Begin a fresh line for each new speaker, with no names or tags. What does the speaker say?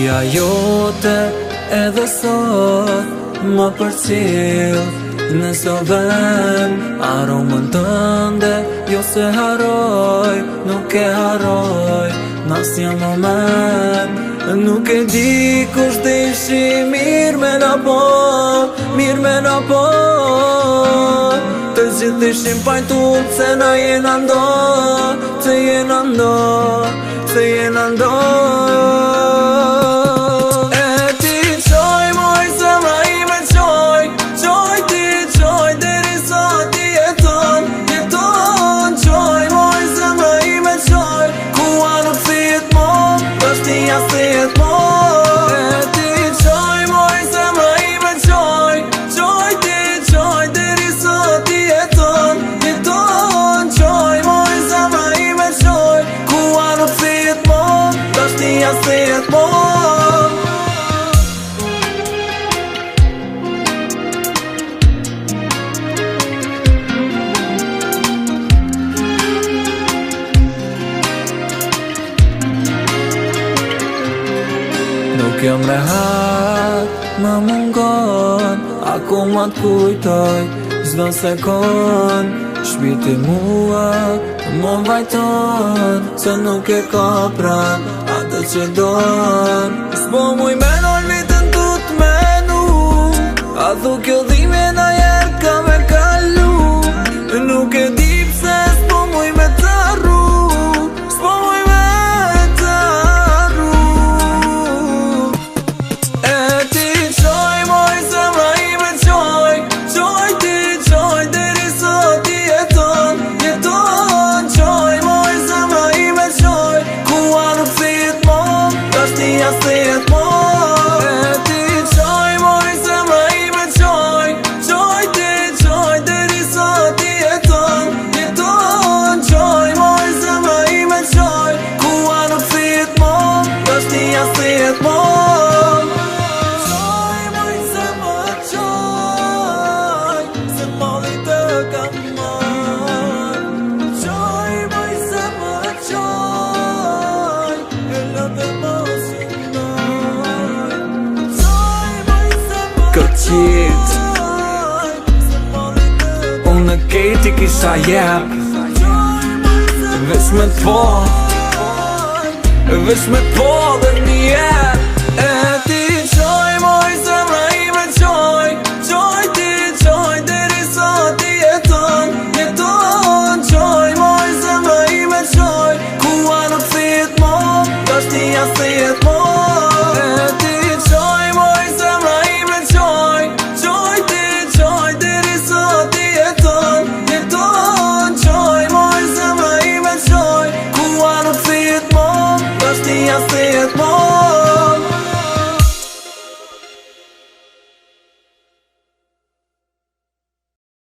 Shpia jote edhe sot më përcjell në soven aromën tënde, jo se haroj, nuk e haroj n'asnjë moment. Nuk e di kush të ishi mirë me na po, mirë me na po. Të gjithë ishim pajtuar se na jena ndo, se jena ndo, se jena ndo.
Nuk jam rehat, më mungon, akoma t'kujtoj çdo sekond. Shpirti mua më vajton, se nuk e ka pran atë që don. S'po muj menoj vitën tu t'menu, a thu kjo dhime na jer ka me kalu. Nuk e di pse s'po muj me t'arru, s'po muj me t'arru. E ti qoj moj zemra ime qoj, qoj ti qoj deri sot ti jeton, jeton. Qoj moj zemra ime qoj, kua nuk thit mo, tash ti as thit mo. E ti qoj moj zemra ime qoj, qoj ti qoj deri sot ti jeton, jeton. Qoj moj zemra ime qoj, kua nuk thit mo, tash ti as thit mo.
Këtë unë kejti kisha jep, veç me t'po, veç me t'po dhe një jep.